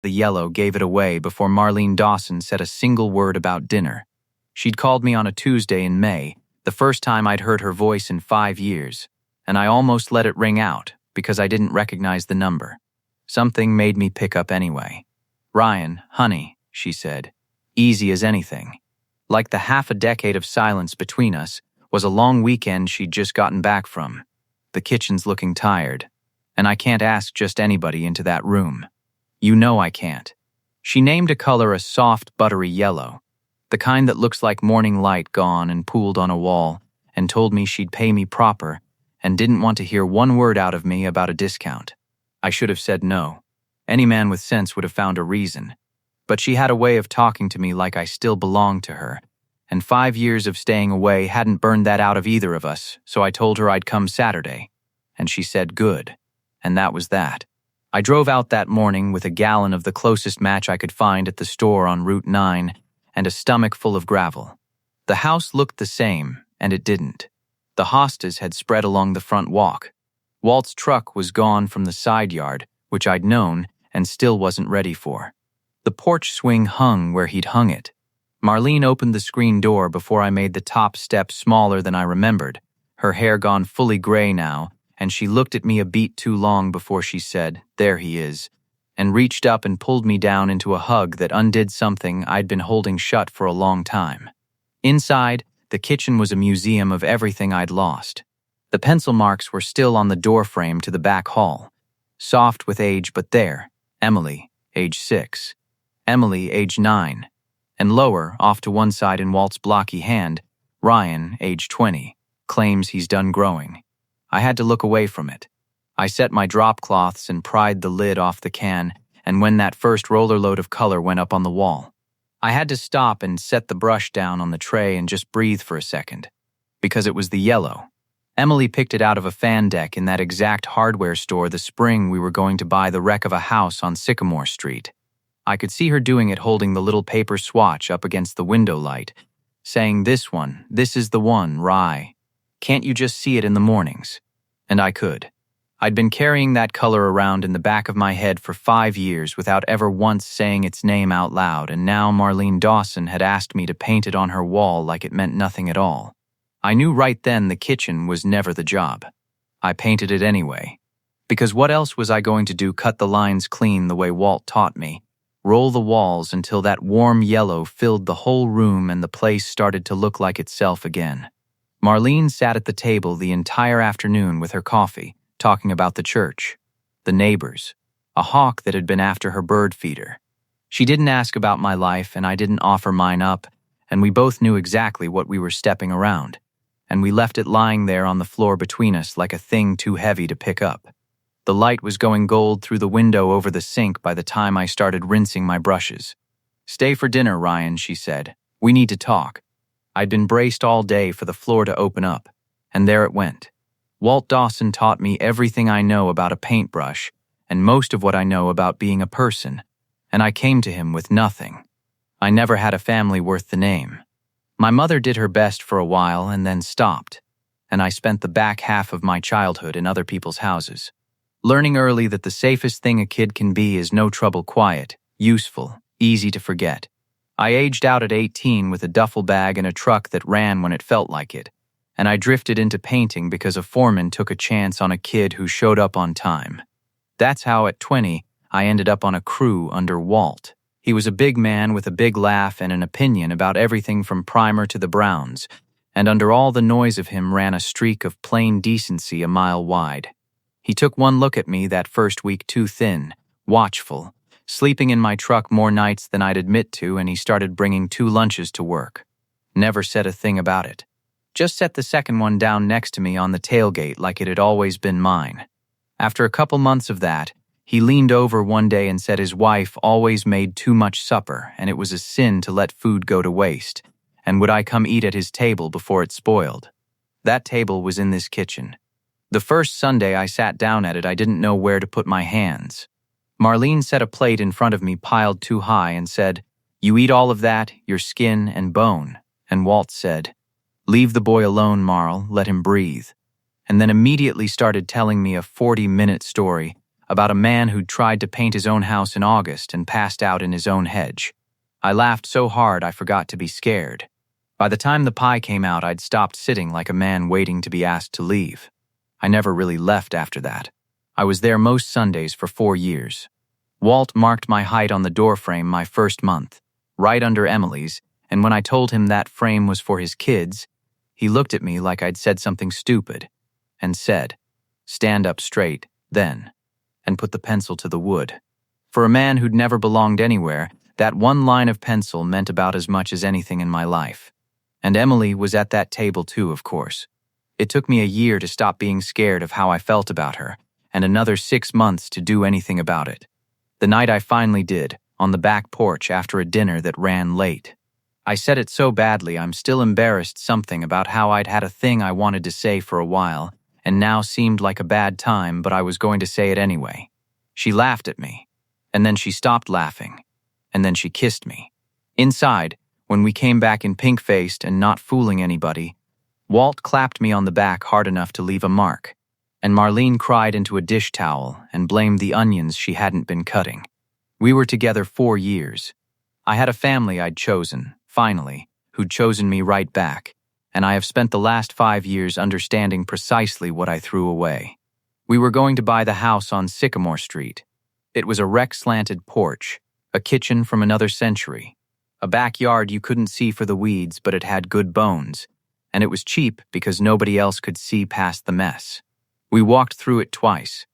The yellow gave it away before Marlene Dawson said a single word about dinner. She'd called me on a Tuesday in May, the first time I'd heard her voice in 5 years, and I almost let it ring out because I didn't recognize the number. Something made me pick up anyway. "Ryan, honey," she said, easy as anything. Like the half a decade of silence between us was a long weekend she'd just gotten back from. The kitchen's looking tired, and I can't ask just anybody into that room. You know I can't. She named a color a soft, buttery yellow, the kind that looks like morning light gone and pooled on a wall, and told me she'd pay me proper and didn't want to hear one word out of me about a discount. I should have said no. Any man with sense would have found a reason. But she had a way of talking to me like I still belonged to her, and 5 years of staying away hadn't burned that out of either of us, so I told her I'd come Saturday. And she said good. And that was that. I drove out that morning with a gallon of the closest match I could find at the store on Route 9 and a stomach full of gravel. The house looked the same, and it didn't. The hostas had spread along the front walk. Walt's truck was gone from the side yard, which I'd known and still wasn't ready for. The porch swing hung where he'd hung it. Marlene opened the screen door before I made the top step smaller than I remembered, her hair gone fully gray now, and she looked at me a beat too long before she said, "There he is," and reached up and pulled me down into a hug that undid something I'd been holding shut for a long time. Inside, the kitchen was a museum of everything I'd lost. The pencil marks were still on the doorframe to the back hall. Soft with age, but there, Emily, age 6. Emily, age 9. And lower, off to one side in Walt's blocky hand, Ryan, age 20, claims he's done growing. I had to look away from it. I set my drop cloths and pried the lid off the can, and when that first roller load of color went up on the wall, I had to stop and set the brush down on the tray and just breathe for a second, because it was the yellow. Emily picked it out of a fan deck in that exact hardware store the spring we were going to buy the wreck of a house on Sycamore Street. I could see her doing it holding the little paper swatch up against the window light, saying, this is the one, Rye. Can't you just see it in the mornings?" And I could. I'd been carrying that color around in the back of my head for 5 years without ever once saying its name out loud, and now Marlene Dawson had asked me to paint it on her wall like it meant nothing at all. I knew right then the kitchen was never the job. I painted it anyway. Because what else was I going to do? Cut the lines clean the way Walt taught me, roll the walls until that warm yellow filled the whole room and the place started to look like itself again. Marlene sat at the table the entire afternoon with her coffee, talking about the church, the neighbors, a hawk that had been after her bird feeder. She didn't ask about my life, and I didn't offer mine up, and we both knew exactly what we were stepping around, and we left it lying there on the floor between us like a thing too heavy to pick up. The light was going gold through the window over the sink by the time I started rinsing my brushes. "Stay for dinner, Ryan," she said. "We need to talk." I'd been braced all day for the floor to open up, and there it went. Walt Dawson taught me everything I know about a paintbrush and most of what I know about being a person, and I came to him with nothing. I never had a family worth the name. My mother did her best for a while and then stopped, and I spent the back half of my childhood in other people's houses, learning early that the safest thing a kid can be is no trouble quiet, useful, easy to forget. I aged out at 18 with a duffel bag and a truck that ran when it felt like it, and I drifted into painting because a foreman took a chance on a kid who showed up on time. That's how at 20 I ended up on a crew under Walt. He was a big man with a big laugh and an opinion about everything from primer to the Browns, and under all the noise of him ran a streak of plain decency a mile wide. He took one look at me that first week too thin, watchful, sleeping in my truck more nights than I'd admit to, and he started bringing 2 lunches to work. Never said a thing about it. Just set the second one down next to me on the tailgate like it had always been mine. After a couple months of that, he leaned over one day and said his wife always made too much supper and it was a sin to let food go to waste, and would I come eat at his table before it spoiled. That table was in this kitchen. The first Sunday I sat down at it, I didn't know where to put my hands. Marlene set a plate in front of me piled too high and said, "You eat all of that, your skin and bone." And Walt said, "Leave the boy alone, Marl, let him breathe." And then immediately started telling me a 40-minute story about a man who'd tried to paint his own house in August and passed out in his own hedge. I laughed so hard I forgot to be scared. By the time the pie came out, I'd stopped sitting like a man waiting to be asked to leave. I never really left after that. I was there most Sundays for 4 years. Walt marked my height on the doorframe my first month, right under Emily's, and when I told him that frame was for his kids, he looked at me like I'd said something stupid and said, "Stand up straight, then," and put the pencil to the wood. For a man who'd never belonged anywhere, that one line of pencil meant about as much as anything in my life. And Emily was at that table too, of course. It took me a year to stop being scared of how I felt about her, and another 6 months to do anything about it. The night I finally did, on the back porch after a dinner that ran late. I said it so badly I'm still embarrassed something about how I'd had a thing I wanted to say for a while, and now seemed like a bad time, but I was going to say it anyway. She laughed at me, and then she stopped laughing, and then she kissed me. Inside, when we came back in pink-faced and not fooling anybody, Walt clapped me on the back hard enough to leave a mark, and Marlene cried into a dish towel and blamed the onions she hadn't been cutting. We were together 4 years. I had a family I'd chosen, finally, who'd chosen me right back, and I have spent the last 5 years understanding precisely what I threw away. We were going to buy the house on Sycamore Street. It was a wreck-slanted porch, a kitchen from another century, a backyard you couldn't see for the weeds, but it had good bones, and it was cheap because nobody else could see past the mess. We walked through it twice.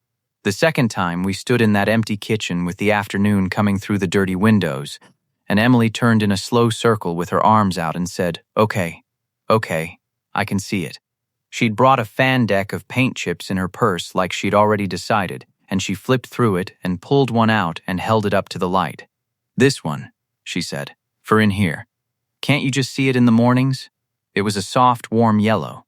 The second time, we stood in that empty kitchen with the afternoon coming through the dirty windows, and Emily turned in a slow circle with her arms out and said, "Okay, I can see it." She'd brought a fan deck of paint chips in her purse like she'd already decided, and she flipped through it and pulled one out and held it up to the light. "This one," she said, "for in here. Can't you just see it in the mornings?" It was a soft, warm yellow.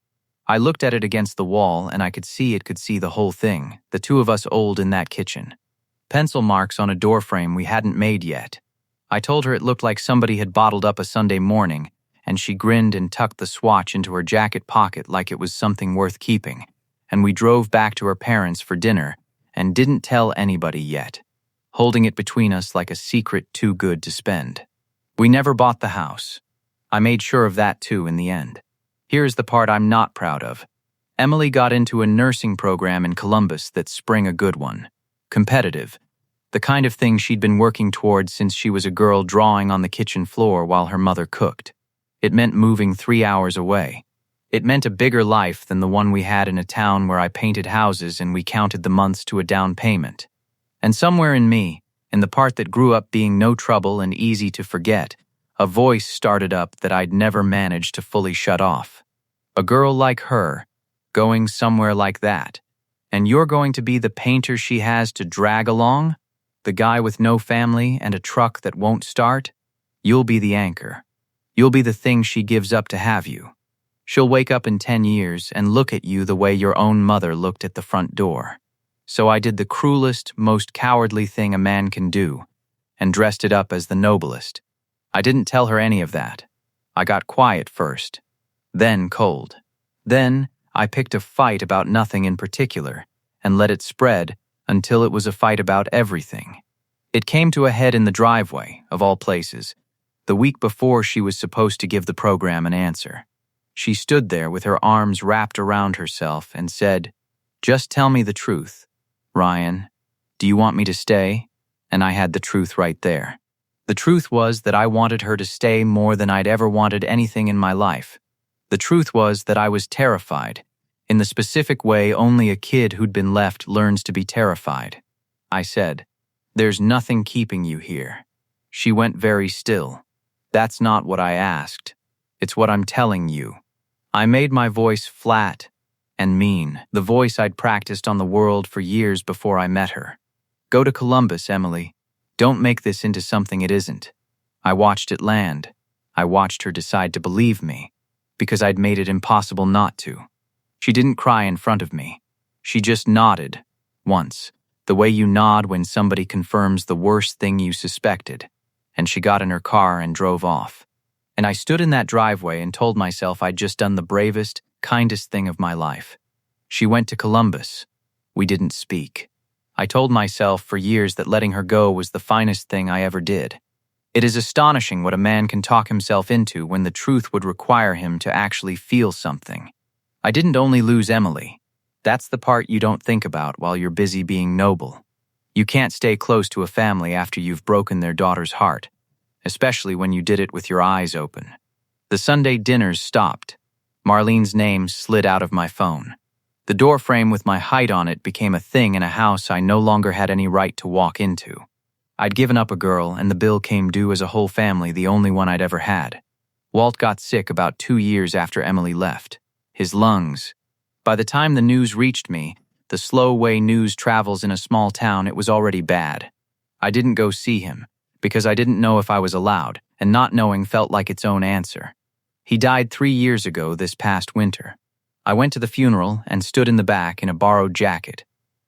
I looked at it against the wall, and I could see it could see the whole thing, the two of us old in that kitchen. Pencil marks on a doorframe we hadn't made yet. I told her it looked like somebody had bottled up a Sunday morning, and she grinned and tucked the swatch into her jacket pocket like it was something worth keeping, and we drove back to her parents' for dinner and didn't tell anybody yet, holding it between us like a secret too good to spend. We never bought the house. I made sure of that too in the end. Here's the part I'm not proud of. Emily got into a nursing program in Columbus that spring a good one. Competitive. The kind of thing she'd been working towards since she was a girl drawing on the kitchen floor while her mother cooked. It meant moving 3 hours away. It meant a bigger life than the one we had in a town where I painted houses and we counted the months to a down payment. And somewhere in me, in the part that grew up being no trouble and easy to forget, a voice started up that I'd never managed to fully shut off. A girl like her, going somewhere like that, and you're going to be the painter she has to drag along? The guy with no family and a truck that won't start? You'll be the anchor. You'll be the thing she gives up to have you. She'll wake up in 10 years and look at you the way your own mother looked at the front door. So I did the cruelest, most cowardly thing a man can do, and dressed it up as the noblest. I didn't tell her any of that. I got quiet first, then cold. Then I picked a fight about nothing in particular and let it spread until it was a fight about everything. It came to a head in the driveway, of all places, the week before she was supposed to give the program an answer. She stood there with her arms wrapped around herself and said, "Just tell me the truth. Ryan, do you want me to stay?" And I had the truth right there. The truth was that I wanted her to stay more than I'd ever wanted anything in my life. The truth was that I was terrified, in the specific way only a kid who'd been left learns to be terrified. I said, "There's nothing keeping you here." She went very still. "That's not what I asked. It's what I'm telling you." I made my voice flat and mean, the voice I'd practiced on the world for years before I met her. "Go to Columbus, Emily. Don't make this into something it isn't." I watched it land. I watched her decide to believe me, because I'd made it impossible not to. She didn't cry in front of me. She just nodded, once, the way you nod when somebody confirms the worst thing you suspected, and she got in her car and drove off. And I stood in that driveway and told myself I'd just done the bravest, kindest thing of my life. She went to Columbus. We didn't speak. I told myself for years that letting her go was the finest thing I ever did. It is astonishing what a man can talk himself into when the truth would require him to actually feel something. I didn't only lose Emily. That's the part you don't think about while you're busy being noble. You can't stay close to a family after you've broken their daughter's heart, especially when you did it with your eyes open. The Sunday dinners stopped. Marlene's name slid out of my phone. The doorframe with my height on it became a thing in a house I no longer had any right to walk into. I'd given up a girl, and the bill came due as a whole family, the only one I'd ever had. Walt got sick about 2 years after Emily left. His lungs. By the time the news reached me, the slow way news travels in a small town, it was already bad. I didn't go see him, because I didn't know if I was allowed, and not knowing felt like its own answer. He died 3 years ago this past winter. I went to the funeral and stood in the back in a borrowed jacket,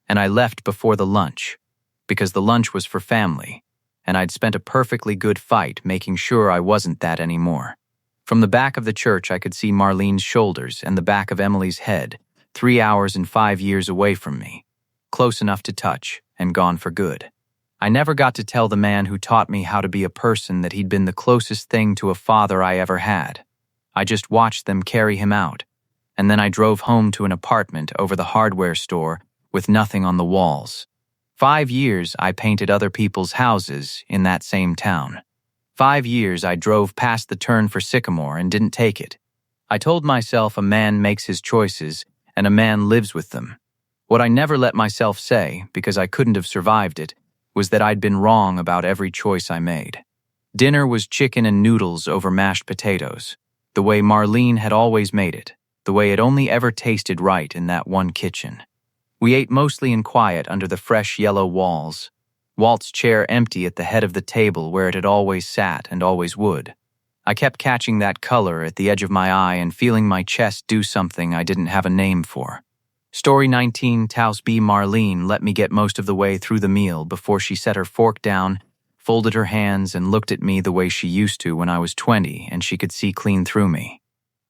and I left before the lunch, because the lunch was for family, and I'd spent a perfectly good fight making sure I wasn't that anymore. From the back of the church I could see Marlene's shoulders and the back of Emily's head, 3 hours and 5 years away from me, close enough to touch, and gone for good. I never got to tell the man who taught me how to be a person that he'd been the closest thing to a father I ever had. I just watched them carry him out, and then I drove home to an apartment over the hardware store with nothing on the walls. 5 years I painted other people's houses in that same town. 5 years I drove past the turn for Sycamore and didn't take it. I told myself a man makes his choices and a man lives with them. What I never let myself say, because I couldn't have survived it, was that I'd been wrong about every choice I made. Dinner was chicken and noodles over mashed potatoes, the way Marlene had always made it, the way it only ever tasted right in that one kitchen. We ate mostly in quiet under the fresh yellow walls, Walt's chair empty at the head of the table where it had always sat and always would. I kept catching that color at the edge of my eye and feeling my chest do something I didn't have a name for. Story 19, Taus B. Marlene let me get most of the way through the meal before she set her fork down, folded her hands, and looked at me the way she used to when I was 20 and she could see clean through me.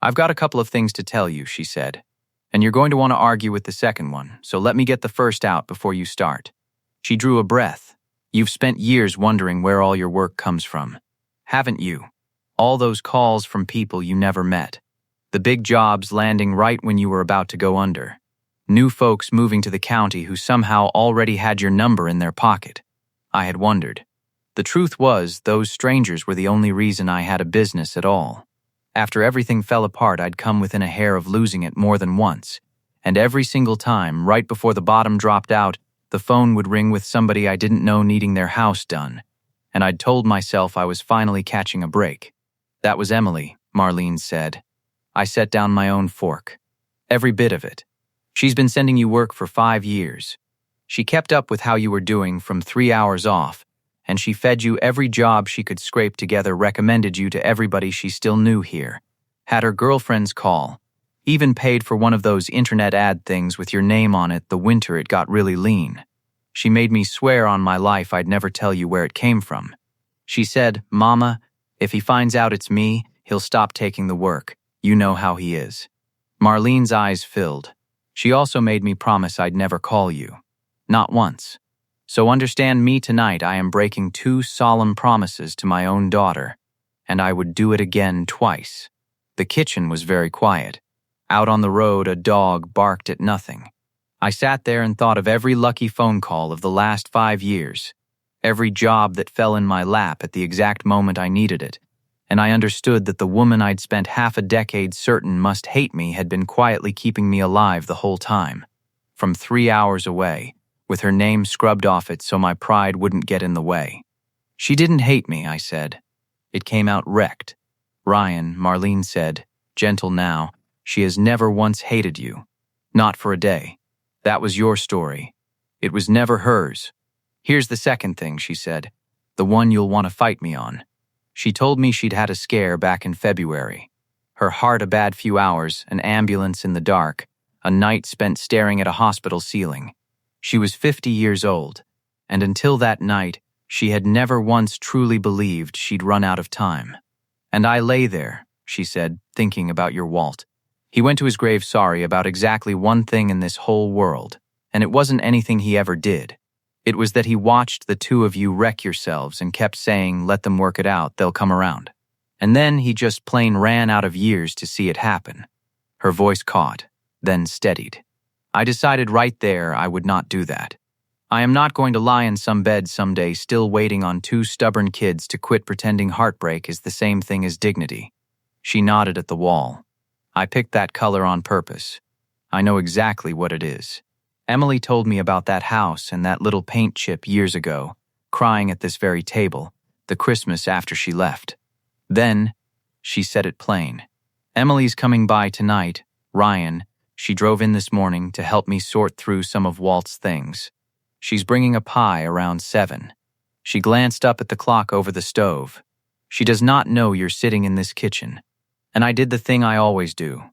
"I've got a couple of things to tell you," she said, "and you're going to want to argue with the second one, so let me get the first out before you start." She drew a breath. "You've spent years wondering where all your work comes from, haven't you? All those calls from people you never met. The big jobs landing right when you were about to go under. New folks moving to the county who somehow already had your number in their pocket." I had wondered. The truth was, those strangers were the only reason I had a business at all. After everything fell apart, I'd come within a hair of losing it more than once, and every single time, right before the bottom dropped out, the phone would ring with somebody I didn't know needing their house done, and I'd told myself I was finally catching a break. "That was Emily," Marlene said. I set down my own fork. "Every bit of it. She's been sending you work for 5 years. She kept up with how you were doing from 3 hours off, and she fed you every job she could scrape together, recommended you to everybody she still knew here, had her girlfriends call, even paid for one of those internet ad things with your name on it the winter it got really lean. She made me swear on my life I'd never tell you where it came from. She said, 'Mama, if he finds out it's me, he'll stop taking the work. You know how he is.'" Marlene's eyes filled. "She also made me promise I'd never call you. Not once. So understand me tonight, I am breaking 2 solemn promises to my own daughter, and I would do it again twice." The kitchen was very quiet. Out on the road, a dog barked at nothing. I sat there and thought of every lucky phone call of the last 5 years, every job that fell in my lap at the exact moment I needed it, and I understood that the woman I'd spent half a decade certain must hate me had been quietly keeping me alive the whole time, from 3 hours away, with her name scrubbed off it so my pride wouldn't get in the way. "She didn't hate me," I said. It came out wrecked. "Ryan," Marlene said, gentle now, "she has never once hated you. Not for a day. That was your story. It was never hers. Here's the second thing," she said, "the one you'll want to fight me on." She told me she'd had a scare back in February. Her heart a bad few hours, an ambulance in the dark, a night spent staring at a hospital ceiling. She was 50 years old, and until that night, she had never once truly believed she'd run out of time. "And I lay there," she said, "thinking about your Walt. He went to his grave sorry about exactly one thing in this whole world, and it wasn't anything he ever did. It was that he watched the two of you wreck yourselves and kept saying, let them work it out, they'll come around. And then he just plain ran out of years to see it happen. Her voice caught, then steadied. I decided right there I would not do that. I am not going to lie in some bed someday still waiting on two stubborn kids to quit pretending heartbreak is the same thing as dignity. She nodded at the wall. I picked that color on purpose. I know exactly what it is. Emily told me about that house and that little paint chip years ago, crying at this very table, the Christmas after she left. Then, she said it plain. Emily's coming by tonight, Ryan. She drove in this morning to help me sort through some of Walt's things. She's bringing a pie around 7. She glanced up at the clock over the stove. She does not know you're sitting in this kitchen. And I did the thing I always do.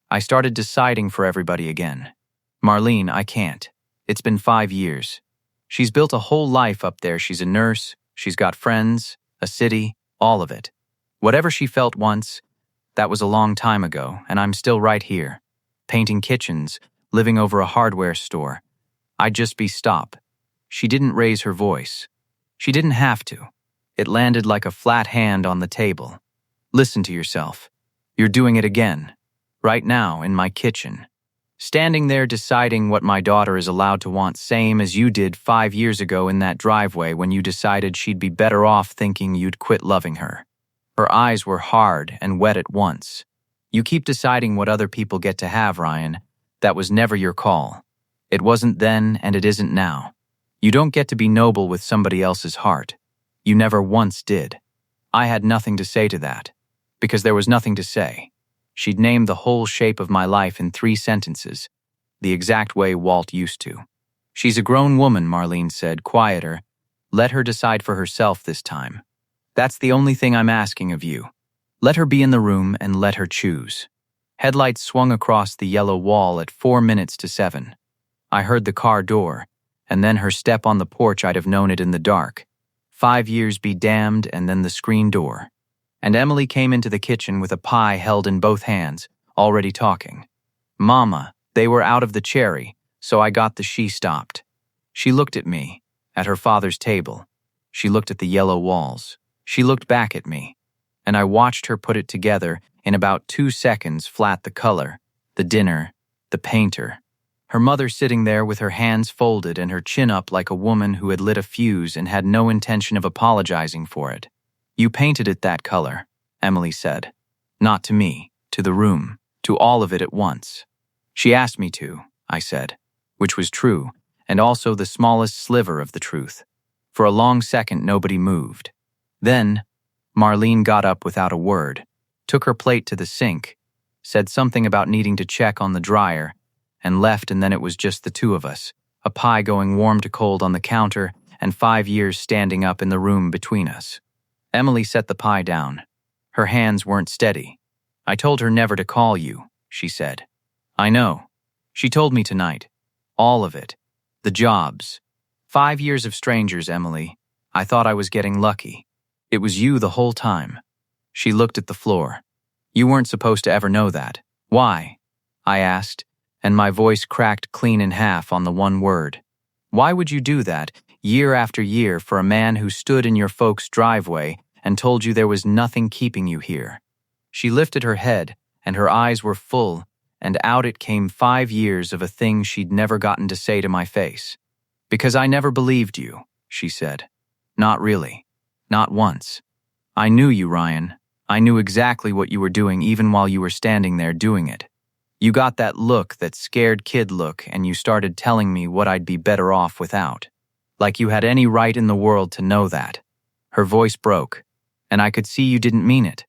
I started deciding for everybody again. Marlene, I can't. It's been 5 years. She's built a whole life up there. She's a nurse. She's got friends, a city, all of it. Whatever she felt once, that was a long time ago, and I'm still right here, painting kitchens, living over a hardware store. I'd just be stop. She didn't raise her voice. She didn't have to. It landed like a flat hand on the table. Listen to yourself. You're doing it again. Right now, in my kitchen. Standing there deciding what my daughter is allowed to want, same as you did 5 years ago in that driveway when you decided she'd be better off thinking you'd quit loving her. Her eyes were hard and wet at once. You keep deciding what other people get to have, Ryan. That was never your call. It wasn't then and it isn't now. You don't get to be noble with somebody else's heart. You never once did. I had nothing to say to that. Because there was nothing to say. She'd named the whole shape of my life in 3 sentences, the exact way Walt used to. She's a grown woman, Marlene said, quieter. Let her decide for herself this time. That's the only thing I'm asking of you. Let her be in the room and let her choose. Headlights swung across the yellow wall at 4 minutes to 7. I heard the car door, and then her step on the porch. I'd have known it in the dark. 5 years be damned, and then the screen door. And Emily came into the kitchen with a pie held in both hands, already talking. Mama, they were out of the cherry, so I got the she stopped. She looked at me, at her father's table. She looked at the yellow walls. She looked back at me, and I watched her put it together in about 2 seconds flat the color, the dinner, the painter. Her mother sitting there with her hands folded and her chin up like a woman who had lit a fuse and had no intention of apologizing for it. You painted it that color, Emily said. Not to me, to the room, to all of it at once. She asked me to, I said, which was true, and also the smallest sliver of the truth. For a long second, nobody moved. Then, Marlene got up without a word, took her plate to the sink, said something about needing to check on the dryer, and left, and then it was just the two of us, a pie going warm to cold on the counter, and 5 years standing up in the room between us. Emily set the pie down. Her hands weren't steady. I told her never to call you, she said. I know. She told me tonight. All of it. The jobs. 5 years of strangers, Emily. I thought I was getting lucky. It was you the whole time. She looked at the floor. You weren't supposed to ever know that. Why? I asked, and my voice cracked clean in half on the one word. Why would you do that, year after year, for a man who stood in your folks' driveway and told you there was nothing keeping you here? She lifted her head, and her eyes were full, and out it came 5 years of a thing she'd never gotten to say to my face. Because I never believed you, she said. Not really. Not once. I knew you, Ryan. I knew exactly what you were doing even while you were standing there doing it. You got that look, that scared kid look, and you started telling me what I'd be better off without. Like you had any right in the world to know that. Her voice broke, and I could see you didn't mean it.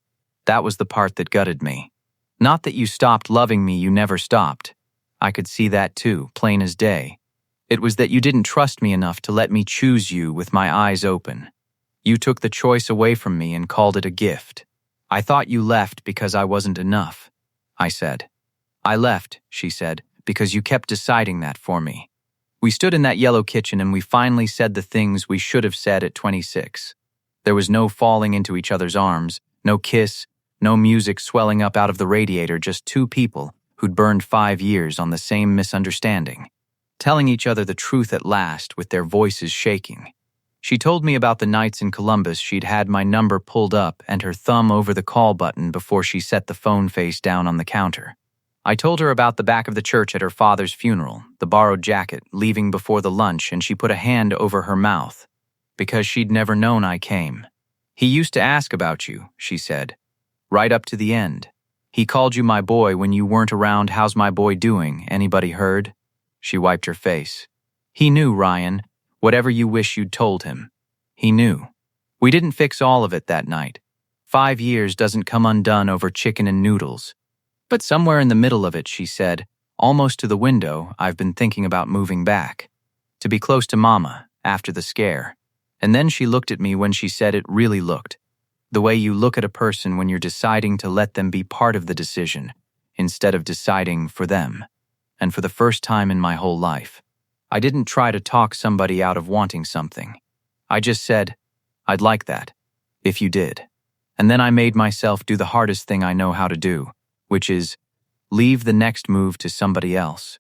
That was the part that gutted me. Not that you stopped loving me, you never stopped. I could see that too, plain as day. It was that you didn't trust me enough to let me choose you with my eyes open. You took the choice away from me and called it a gift. I thought you left because I wasn't enough, I said. I left, she said, because you kept deciding that for me. We stood in that yellow kitchen and we finally said the things we should have said at 26. There was no falling into each other's arms, no kiss, no music swelling up out of the radiator, just two people who'd burned 5 years on the same misunderstanding. telling each other the truth at last with their voices shaking. She told me about the nights in Columbus she'd had my number pulled up and her thumb over the call button before she set the phone face down on the counter. I told her about the back of the church at her father's funeral, the borrowed jacket, leaving before the lunch, and she put a hand over her mouth, because she'd never known I came. He used to ask about you, she said, right up to the end. He called you my boy when you weren't around. How's my boy doing? Anybody heard? She wiped her face. He knew, Ryan. Whatever you wish you'd told him. He knew. We didn't fix all of it that night. 5 years doesn't come undone over chicken and noodles. But somewhere in the middle of it, she said, almost to the window, I've been thinking about moving back. To be close to Mama, after the scare. And then she looked at me when she said it really looked. The way you look at a person when you're deciding to let them be part of the decision, instead of deciding for them. And for the first time in my whole life, I didn't try to talk somebody out of wanting something. I just said, I'd like that, if you did. And then I made myself do the hardest thing I know how to do, which is leave the next move to somebody else.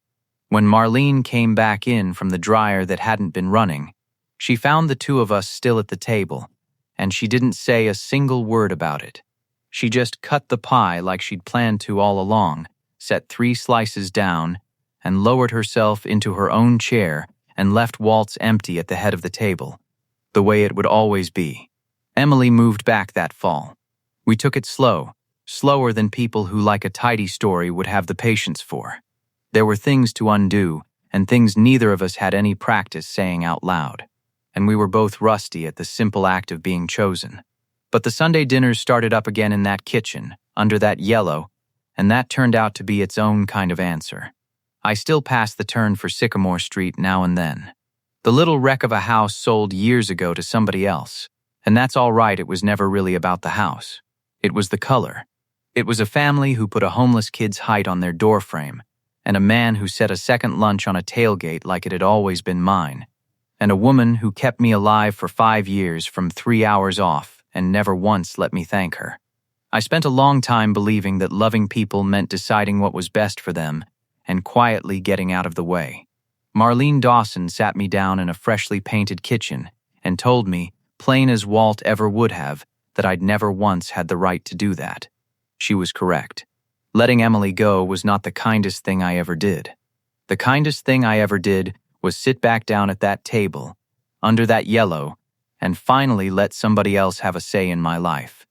When Marlene came back in from the dryer that hadn't been running, she found the two of us still at the table, and she didn't say a single word about it. She just cut the pie like she'd planned to all along, set 3 slices down, and lowered herself into her own chair and left Waltz empty at the head of the table, the way it would always be. Emily moved back that fall. We took it slow, slower than people who like a tidy story would have the patience for. There were things to undo, and things neither of us had any practice saying out loud, and we were both rusty at the simple act of being chosen. But the Sunday dinners started up again in that kitchen, under that yellow, and that turned out to be its own kind of answer. I still pass the turn for Sycamore Street now and then. The little wreck of a house sold years ago to somebody else, and that's all right. It was never really about the house. It was the color. It was a family who put a homeless kid's height on their doorframe, and a man who set a second lunch on a tailgate like it had always been mine, and a woman who kept me alive for 5 years from 3 hours off and never once let me thank her. I spent a long time believing that loving people meant deciding what was best for them and quietly getting out of the way. Marlene Dawson sat me down in a freshly painted kitchen and told me, plain as Walt ever would have, that I'd never once had the right to do that. She was correct. Letting Emily go was not the kindest thing I ever did. The kindest thing I ever did was sit back down at that table, under that yellow, and finally let somebody else have a say in my life.